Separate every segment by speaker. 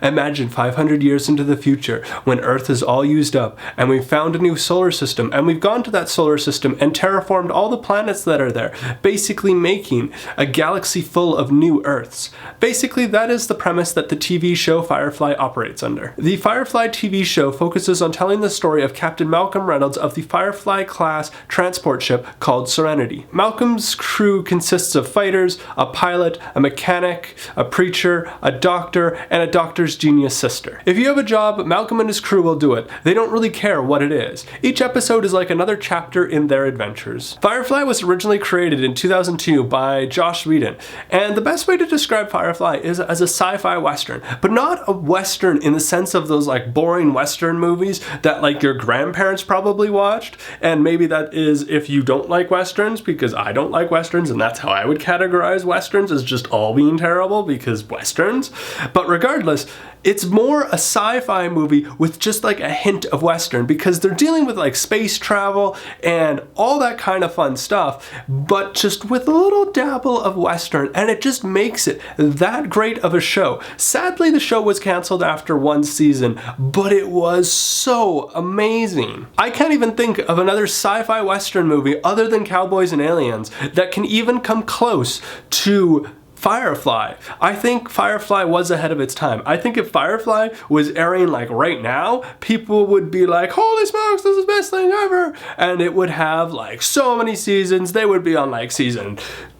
Speaker 1: Imagine 500 years into the future when Earth is all used up and we've found a new solar system and we've gone to that solar system and terraformed all the planets that are there, basically making a galaxy full of new Earths. Basically, that is the premise that the TV show Firefly operates under. The Firefly TV show focuses on telling the story of Captain Malcolm Reynolds of the Firefly-class transport ship called Serenity. Malcolm's crew consists of fighters, a pilot, a mechanic, a preacher, a doctor, and a doctor's genius sister. If you have a job, Malcolm and his crew will do it. They don't really care what it is. Each episode is like another chapter in their adventures. Firefly was originally created in 2002 by Joss Whedon, and the best way to describe Firefly is as a sci-fi western, but not a western in the sense of those like boring western movies that like your grandparents probably watched, and maybe that is if you don't like westerns, because I don't like westerns, and that's how I would categorize westerns, as just all being terrible because westerns. But regardless, it's more a sci-fi movie with just like a hint of western, because they're dealing with like space travel and all that kind of fun stuff, but just with a little dabble of western, and it just makes it that great of a show. Sadly, the show was canceled after one season, but it was so amazing. I can't even think of another sci-fi western movie other than Cowboys and Aliens that can even come close to Firefly. I think Firefly was ahead of its time. I think if Firefly was airing like right now, people would be like, holy smokes, this is the best thing ever. And it would have like so many seasons. They would be on like season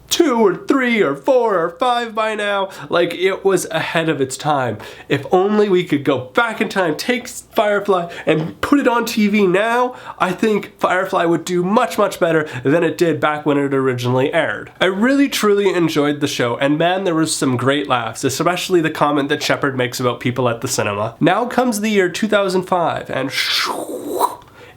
Speaker 1: 2 or 3 or 4 or 5 by now. Like, it was ahead of its time. If only we could go back in time, take Firefly and put it on TV now, I think Firefly would do much, much better than it did back when it originally aired. I really truly enjoyed the show, and man, there was some great laughs, especially the comment that Shepard makes about people at the cinema. Now comes the year 2005, and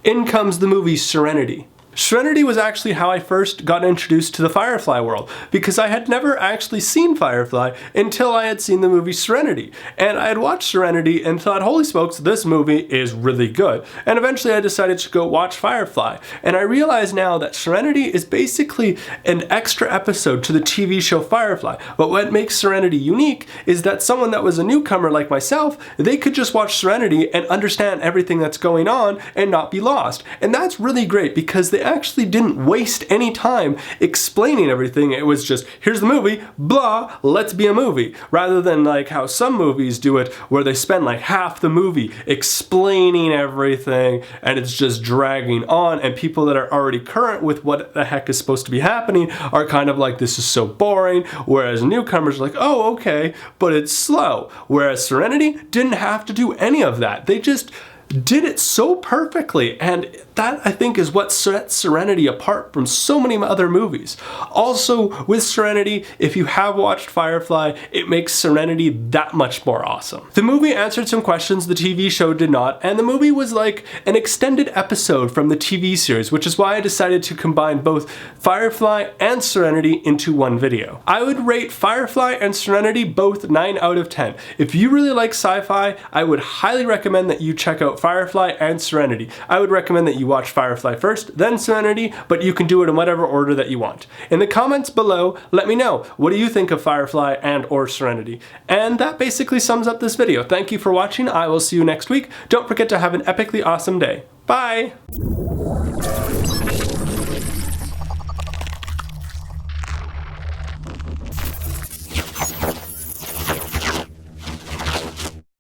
Speaker 1: in comes the movie Serenity. Serenity was actually how I first got introduced to the Firefly world, because I had never actually seen Firefly until I had seen the movie Serenity. And I had watched Serenity and thought, holy smokes, this movie is really good. And eventually I decided to go watch Firefly. And I realize now that Serenity is basically an extra episode to the TV show Firefly. But what makes Serenity unique is that someone that was a newcomer like myself, they could just watch Serenity and understand everything that's going on and not be lost. And that's really great, because they actually didn't waste any time explaining everything. It was just, here's the movie, blah, let's be a movie. Rather than like how some movies do it, where they spend like half the movie explaining everything and it's just dragging on, and people that are already current with what the heck is supposed to be happening are kind of like, this is so boring, whereas newcomers are like, oh, okay, but it's slow. Whereas Serenity didn't have to do any of that. They just did it so perfectly, and that I think is what sets Serenity apart from so many other movies. Also, with Serenity, if you have watched Firefly, it makes Serenity that much more awesome. The movie answered some questions the TV show did not, and the movie was like an extended episode from the TV series, which is why I decided to combine both Firefly and Serenity into one video. I would rate Firefly and Serenity both 9 out of 10. If you really like sci-fi, I would highly recommend that you check out Firefly and Serenity. I would recommend that you watch Firefly first, then Serenity, but you can do it in whatever order that you want. In the comments below, let me know, what do you think of Firefly and or Serenity? And that basically sums up this video. Thank you for watching. I will see you next week. Don't forget to have an epically awesome day. Bye!